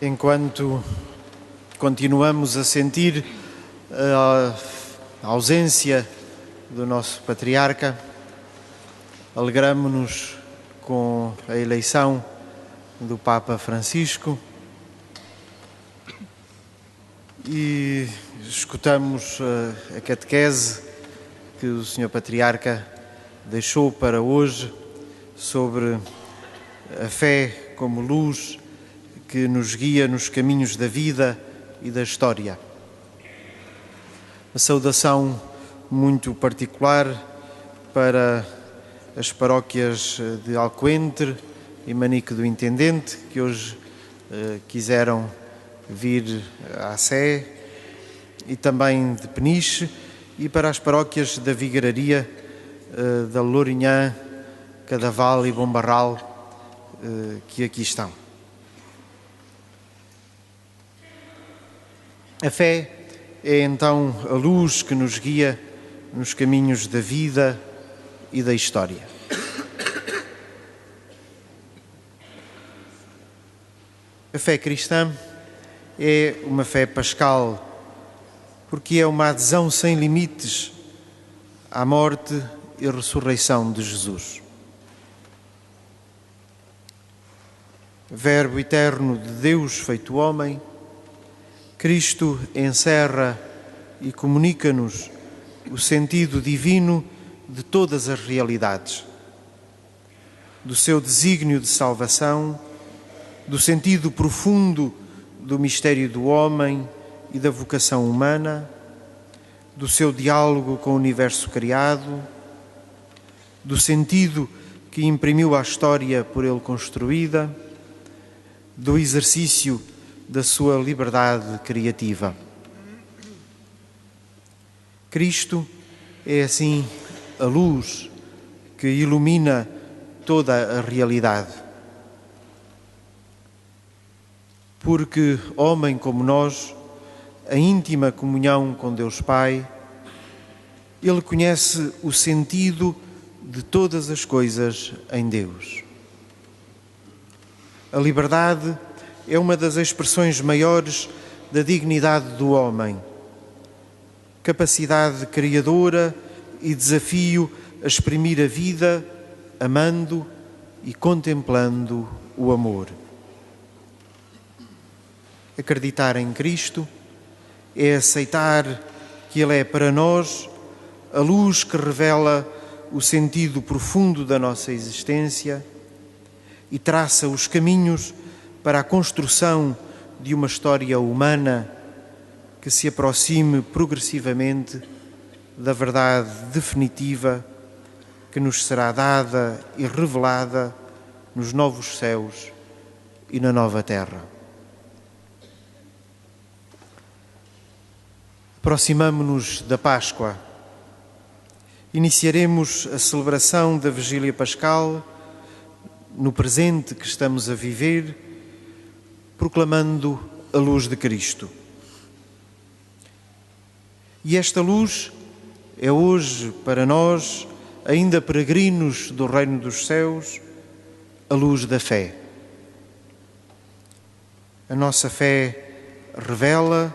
Enquanto continuamos a sentir a ausência do nosso patriarca, alegramo-nos com a eleição do Papa Francisco e escutamos a catequese que o Sr. Patriarca deixou para hoje sobre a fé como luz que nos guia nos caminhos da vida e da história. Uma saudação muito particular para as paróquias de Alcoentre e Manique do Intendente, que hoje quiseram vir à Sé, e também de Peniche, e para as paróquias da Vigararia, da Lourinhã, Cadaval e Bombarral, que aqui estão. A fé é então a luz que nos guia nos caminhos da vida e da história. A fé cristã é uma fé pascal, porque é uma adesão sem limites à morte e ressurreição de Jesus. Verbo eterno de Deus feito homem, Cristo encerra e comunica-nos o sentido divino de todas as realidades, do seu desígnio de salvação, do sentido profundo do mistério do homem e da vocação humana, do seu diálogo com o universo criado, do sentido que imprimiu à história por ele construída, do exercício da sua liberdade criativa. Cristo é, assim, a luz que ilumina toda a realidade. Porque, homem como nós, a íntima comunhão com Deus Pai, Ele conhece o sentido de todas as coisas em Deus. A liberdade é uma das expressões maiores da dignidade do homem. Capacidade criadora e desafio a exprimir a vida, amando e contemplando o amor. Acreditar em Cristo é aceitar que Ele é para nós a luz que revela o sentido profundo da nossa existência e traça os caminhos para a construção de uma história humana que se aproxime progressivamente da verdade definitiva que nos será dada e revelada nos novos céus e na nova terra. Aproximamo-nos da Páscoa. Iniciaremos a celebração da Vigília Pascal no presente que estamos a viver, proclamando a luz de Cristo. E esta luz é hoje, para nós, ainda peregrinos do Reino dos Céus, a luz da fé. A nossa fé revela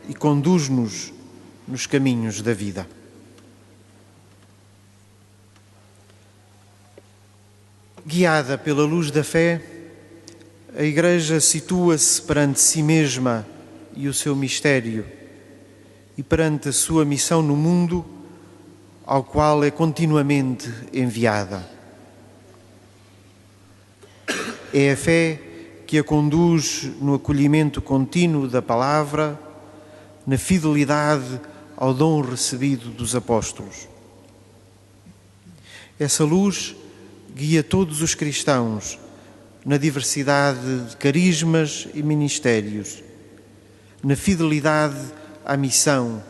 e conduz-nos nos caminhos da vida. Guiada pela luz da fé, a Igreja situa-se perante si mesma e o seu mistério e perante a sua missão no mundo, ao qual é continuamente enviada. É a fé que a conduz no acolhimento contínuo da palavra, na fidelidade ao dom recebido dos apóstolos. Essa luz guia todos os cristãos na diversidade de carismas e ministérios, na fidelidade à missão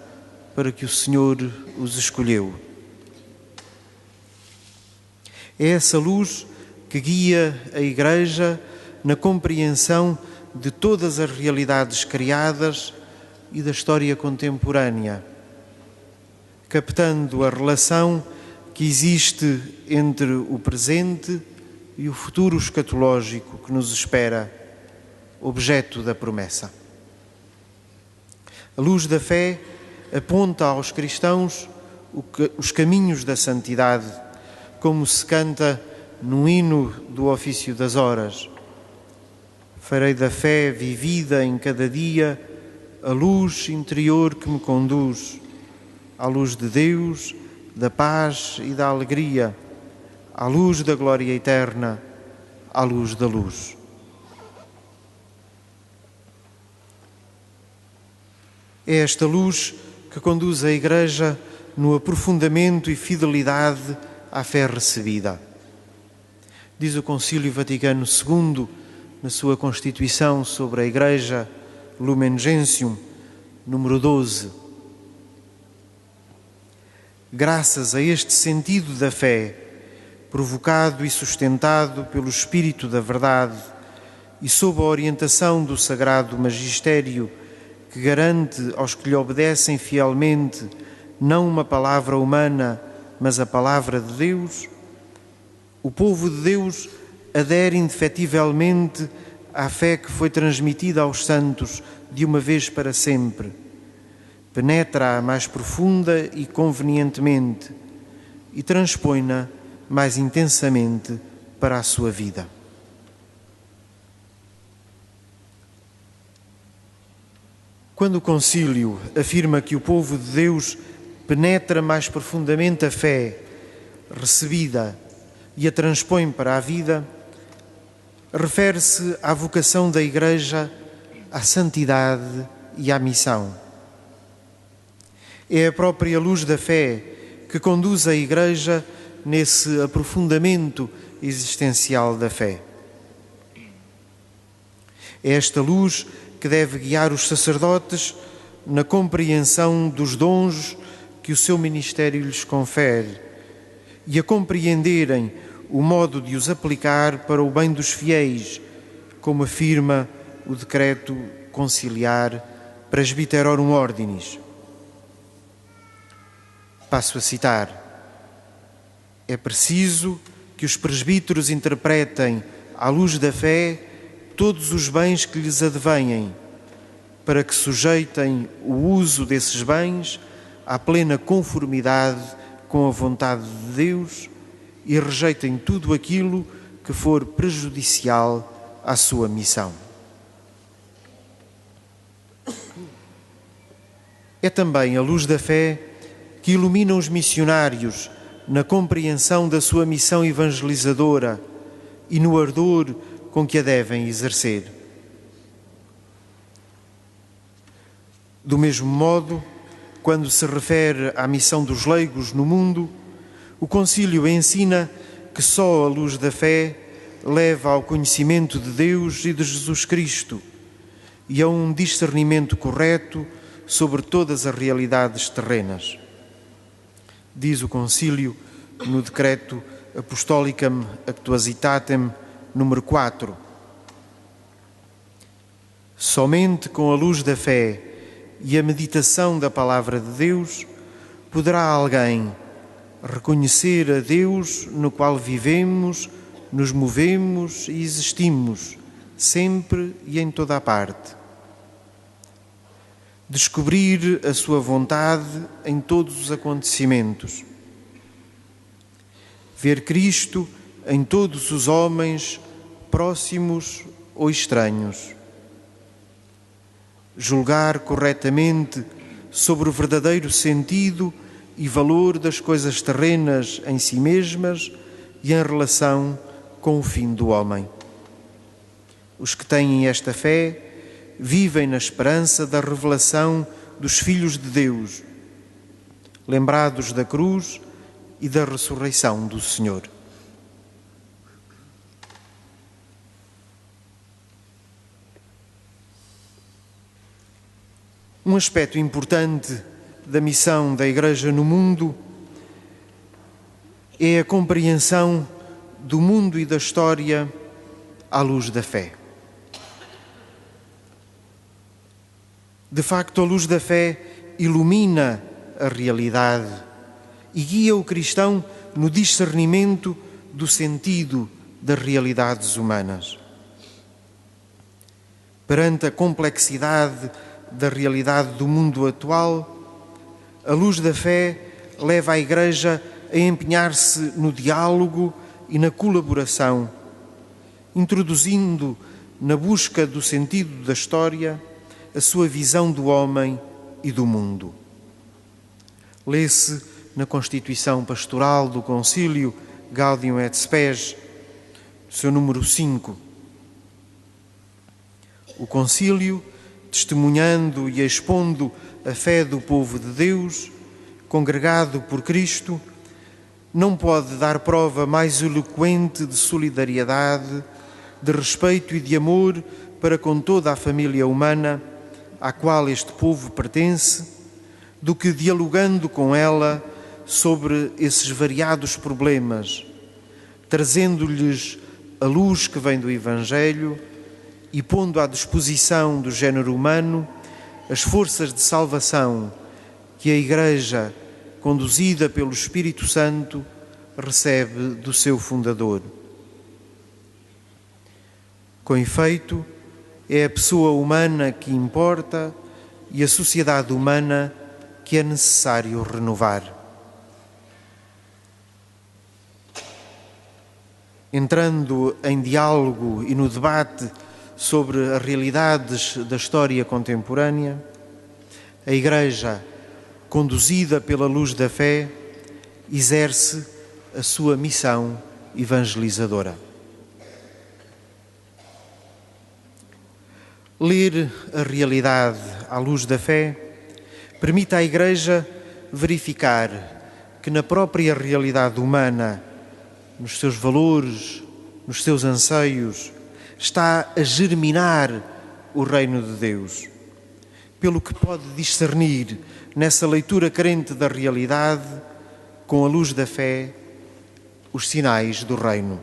para que o Senhor os escolheu. É essa luz que guia a Igreja na compreensão de todas as realidades criadas e da história contemporânea, captando a relação que existe entre o presente e o futuro escatológico que nos espera, objeto da promessa. A luz da fé aponta aos cristãos os caminhos da santidade, como se canta no hino do ofício das horas. Farei da fé vivida em cada dia a luz interior que me conduz à luz de Deus, da paz e da alegria, à luz da glória eterna, à luz da luz. É esta luz que conduz a Igreja no aprofundamento e fidelidade à fé recebida. Diz o Concílio Vaticano II, na sua Constituição sobre a Igreja, Lumen Gentium, número 12. Graças a este sentido da fé, provocado e sustentado pelo Espírito da Verdade e sob a orientação do Sagrado Magistério, que garante aos que lhe obedecem fielmente não uma palavra humana, mas a palavra de Deus, o povo de Deus adere indefetivelmente à fé que foi transmitida aos santos de uma vez para sempre, penetra-a mais profunda e convenientemente e transpõe-na mais intensamente para a sua vida. Quando o Concílio afirma que o povo de Deus penetra mais profundamente a fé recebida e a transpõe para a vida, refere-se à vocação da Igreja, à santidade e à missão. É a própria luz da fé que conduz a Igreja nesse aprofundamento existencial da fé. É esta luz que deve guiar os sacerdotes na compreensão dos dons que o seu ministério lhes confere e a compreenderem o modo de os aplicar para o bem dos fiéis, como afirma o decreto conciliar Presbyterorum Ordinis. Passo a citar: é preciso que os presbíteros interpretem, à luz da fé, todos os bens que lhes advêm, para que sujeitem o uso desses bens à plena conformidade com a vontade de Deus e rejeitem tudo aquilo que for prejudicial à sua missão. É também a luz da fé que ilumina os missionários na compreensão da sua missão evangelizadora e no ardor com que a devem exercer. Do mesmo modo, quando se refere à missão dos leigos no mundo, o Concílio ensina que só a luz da fé leva ao conhecimento de Deus e de Jesus Cristo e a um discernimento correto sobre todas as realidades terrenas. Diz o Concílio no decreto Apostolicam Actuositatem número 4. Somente com a luz da fé e a meditação da palavra de Deus poderá alguém reconhecer a Deus no qual vivemos, nos movemos e existimos, sempre e em toda a parte. Descobrir a sua vontade em todos os acontecimentos. Ver Cristo em todos os homens, próximos ou estranhos. Julgar corretamente sobre o verdadeiro sentido e valor das coisas terrenas em si mesmas e em relação com o fim do homem. Os que têm esta fé vivem na esperança da revelação dos filhos de Deus, lembrados da cruz e da ressurreição do Senhor. Um aspecto importante da missão da Igreja no mundo é a compreensão do mundo e da história à luz da fé. De facto, a luz da fé ilumina a realidade e guia o cristão no discernimento do sentido das realidades humanas. Perante a complexidade da realidade do mundo atual, a luz da fé leva a Igreja a empenhar-se no diálogo e na colaboração, introduzindo na busca do sentido da história a sua visão do homem e do mundo. Lê-se na Constituição Pastoral do Concílio Gaudium et Spes, seu número 5. O Concílio, testemunhando e expondo a fé do povo de Deus, congregado por Cristo, não pode dar prova mais eloquente de solidariedade, de respeito e de amor para com toda a família humana à qual este povo pertence, do que dialogando com ela sobre esses variados problemas, trazendo-lhes a luz que vem do Evangelho e pondo à disposição do género humano as forças de salvação que a Igreja, conduzida pelo Espírito Santo, recebe do seu fundador. Com efeito, é a pessoa humana que importa e a sociedade humana que é necessário renovar. Entrando em diálogo e no debate sobre as realidades da história contemporânea, a Igreja, conduzida pela luz da fé, exerce a sua missão evangelizadora. Ler a realidade à luz da fé permite à Igreja verificar que na própria realidade humana, nos seus valores, nos seus anseios, está a germinar o reino de Deus, pelo que pode discernir nessa leitura carente da realidade, com a luz da fé, os sinais do reino.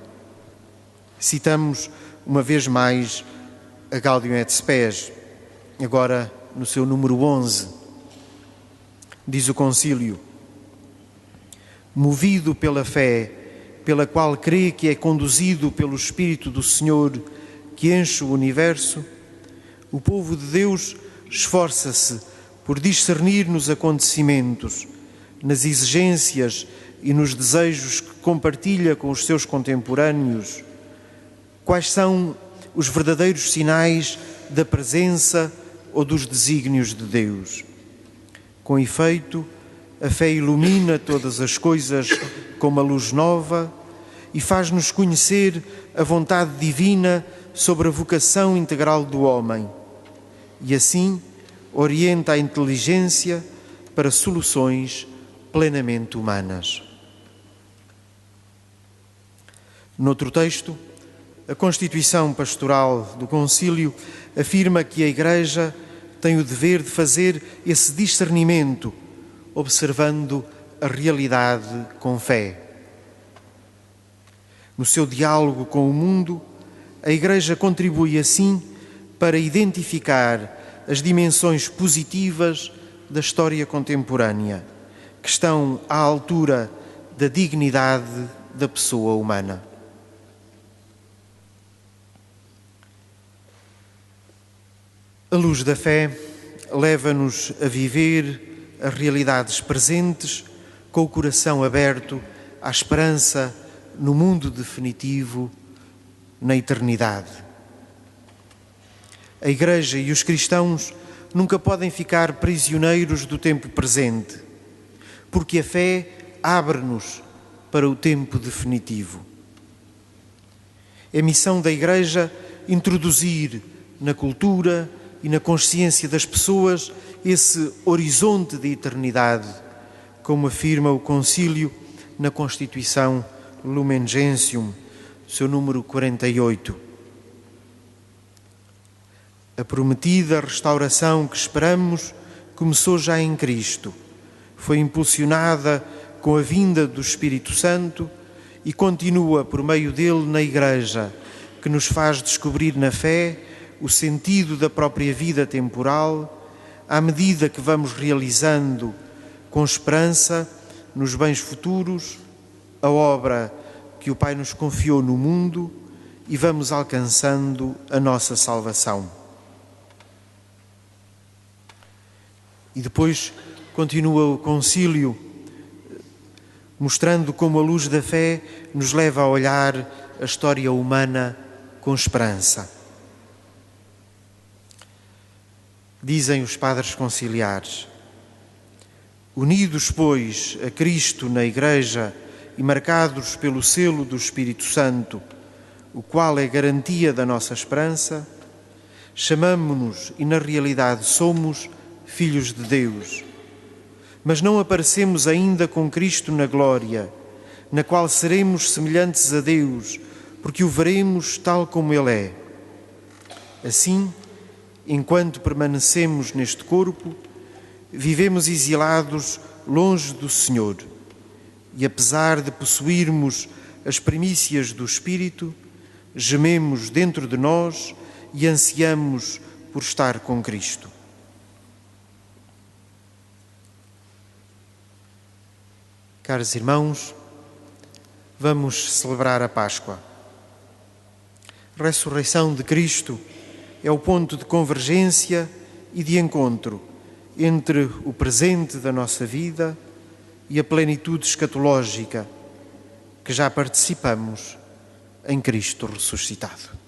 Citamos uma vez mais a Gaudium et Spes, agora no seu número 11. Diz o Concílio: movido pela fé, pela qual crê que é conduzido pelo Espírito do Senhor que enche o universo, o povo de Deus esforça-se por discernir nos acontecimentos, nas exigências e nos desejos que compartilha com os seus contemporâneos, quais são os verdadeiros sinais da presença ou dos desígnios de Deus. Com efeito, a fé ilumina todas as coisas com uma luz nova e faz-nos conhecer a vontade divina sobre a vocação integral do homem e, assim, orienta a inteligência para soluções plenamente humanas. Noutro texto, a Constituição Pastoral do Concílio afirma que a Igreja tem o dever de fazer esse discernimento, observando a realidade com fé. No seu diálogo com o mundo, a Igreja contribui assim para identificar as dimensões positivas da história contemporânea, que estão à altura da dignidade da pessoa humana. A luz da fé leva-nos a viver as realidades presentes com o coração aberto à esperança no mundo definitivo, na eternidade. A Igreja e os cristãos nunca podem ficar prisioneiros do tempo presente, porque a fé abre-nos para o tempo definitivo. É missão da Igreja introduzir na cultura e na consciência das pessoas esse horizonte de eternidade, como afirma o Concílio na Constituição Lumen Gentium, seu número 48. A prometida restauração que esperamos começou já em Cristo, foi impulsionada com a vinda do Espírito Santo e continua por meio dele na Igreja, que nos faz descobrir na fé o sentido da própria vida temporal, à medida que vamos realizando com esperança nos bens futuros a obra que o Pai nos confiou no mundo e vamos alcançando a nossa salvação. E depois continua o concílio, mostrando como a luz da fé nos leva a olhar a história humana com esperança. Dizem os padres conciliares: unidos, pois, a Cristo na Igreja e marcados pelo selo do Espírito Santo, o qual é garantia da nossa esperança, chamamo-nos e na realidade somos filhos de Deus. Mas não aparecemos ainda com Cristo na glória, na qual seremos semelhantes a Deus, porque o veremos tal como Ele é. Assim, enquanto permanecemos neste corpo, vivemos exilados longe do Senhor e, apesar de possuirmos as primícias do Espírito, gememos dentro de nós e ansiamos por estar com Cristo. Caros irmãos, vamos celebrar a Páscoa. A ressurreição de Cristo é o ponto de convergência e de encontro entre o presente da nossa vida e a plenitude escatológica que já participamos em Cristo ressuscitado.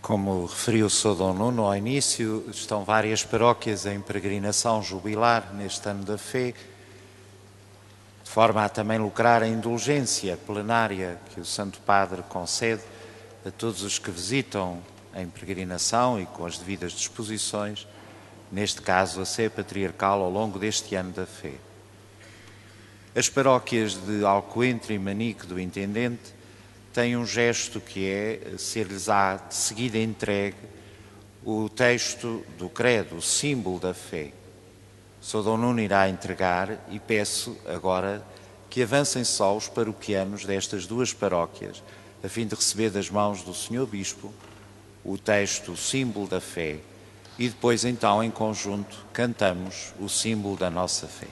Como referiu o Sr. Dom Nuno ao início, estão várias paróquias em peregrinação jubilar neste ano da fé, de forma a também lucrar a indulgência plenária que o Santo Padre concede a todos os que visitam em peregrinação e com as devidas disposições, neste caso a Sé Patriarcal, ao longo deste ano da fé. As paróquias de Alcoentre e Manique do Intendente têm um gesto que é ser-lhes-á de seguida entregue o texto do credo, o símbolo da fé. O Sr. Dom Nuno irá entregar e peço agora que avancem só os paroquianos destas duas paróquias, a fim de receber das mãos do Sr. Bispo o texto, o símbolo da fé, e depois então em conjunto cantamos o símbolo da nossa fé.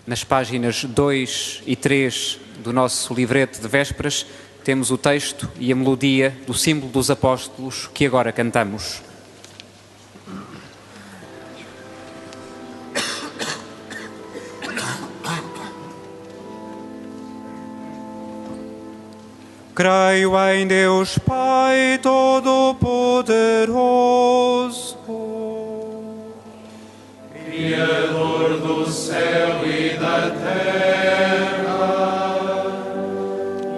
Nas páginas 2 e 3 do nosso livrete de vésperas temos o texto e a melodia do símbolo dos apóstolos que agora cantamos. Creio em Deus Pai Todo-Poderoso, Criador do céu e da terra,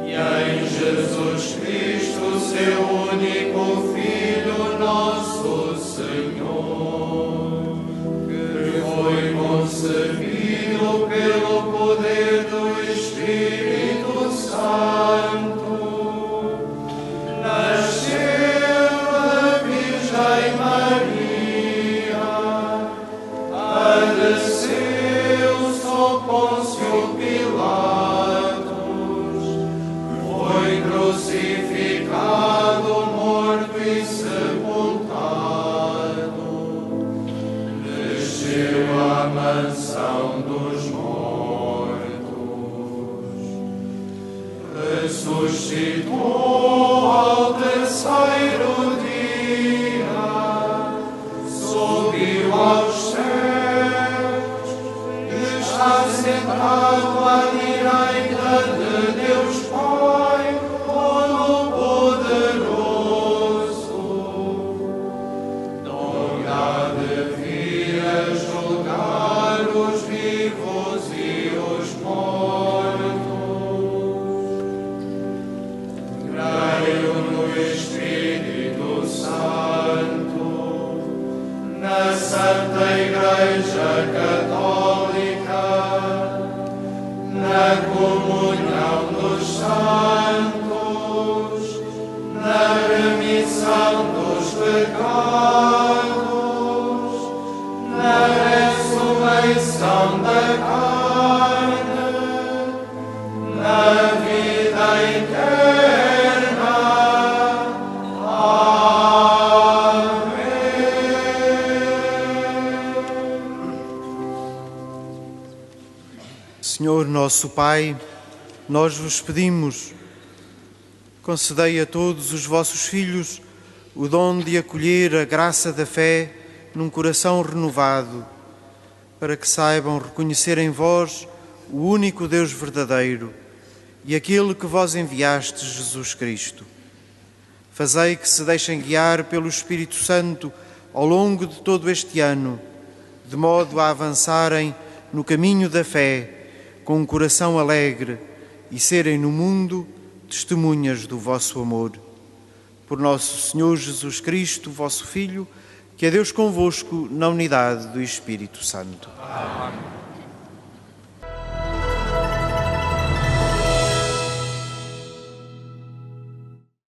e em Jesus Cristo, seu único Filho, nosso Senhor, que foi concebido pelo poder do Espírito Santo, nasceu da Virgem Maria, padeceu sob Pôncio Pilatos, foi crucificado, morto e sepultado, desceu à mansão dos mortos, ressuscitou ao terceiro dia, subiu aos céus, está sentado à direita de Deus Pai Todo-Poderoso, donde há de vir a julgar os vivos e os mortos. Creio no Espírito Santo, na Santa Igreja Católica, na comunhão dos santos, na remissão dos pecados, na ressurreição da carne, na vida eterna. Senhor nosso Pai, nós vos pedimos, concedei a todos os vossos filhos o dom de acolher a graça da fé num coração renovado, para que saibam reconhecer em vós o único Deus verdadeiro e aquele que vós enviastes, Jesus Cristo. Fazei que se deixem guiar pelo Espírito Santo ao longo de todo este ano, de modo a avançarem no caminho da fé com um coração alegre e serem no mundo testemunhas do vosso amor. Por nosso Senhor Jesus Cristo, vosso Filho, que é Deus convosco na unidade do Espírito Santo. Amém.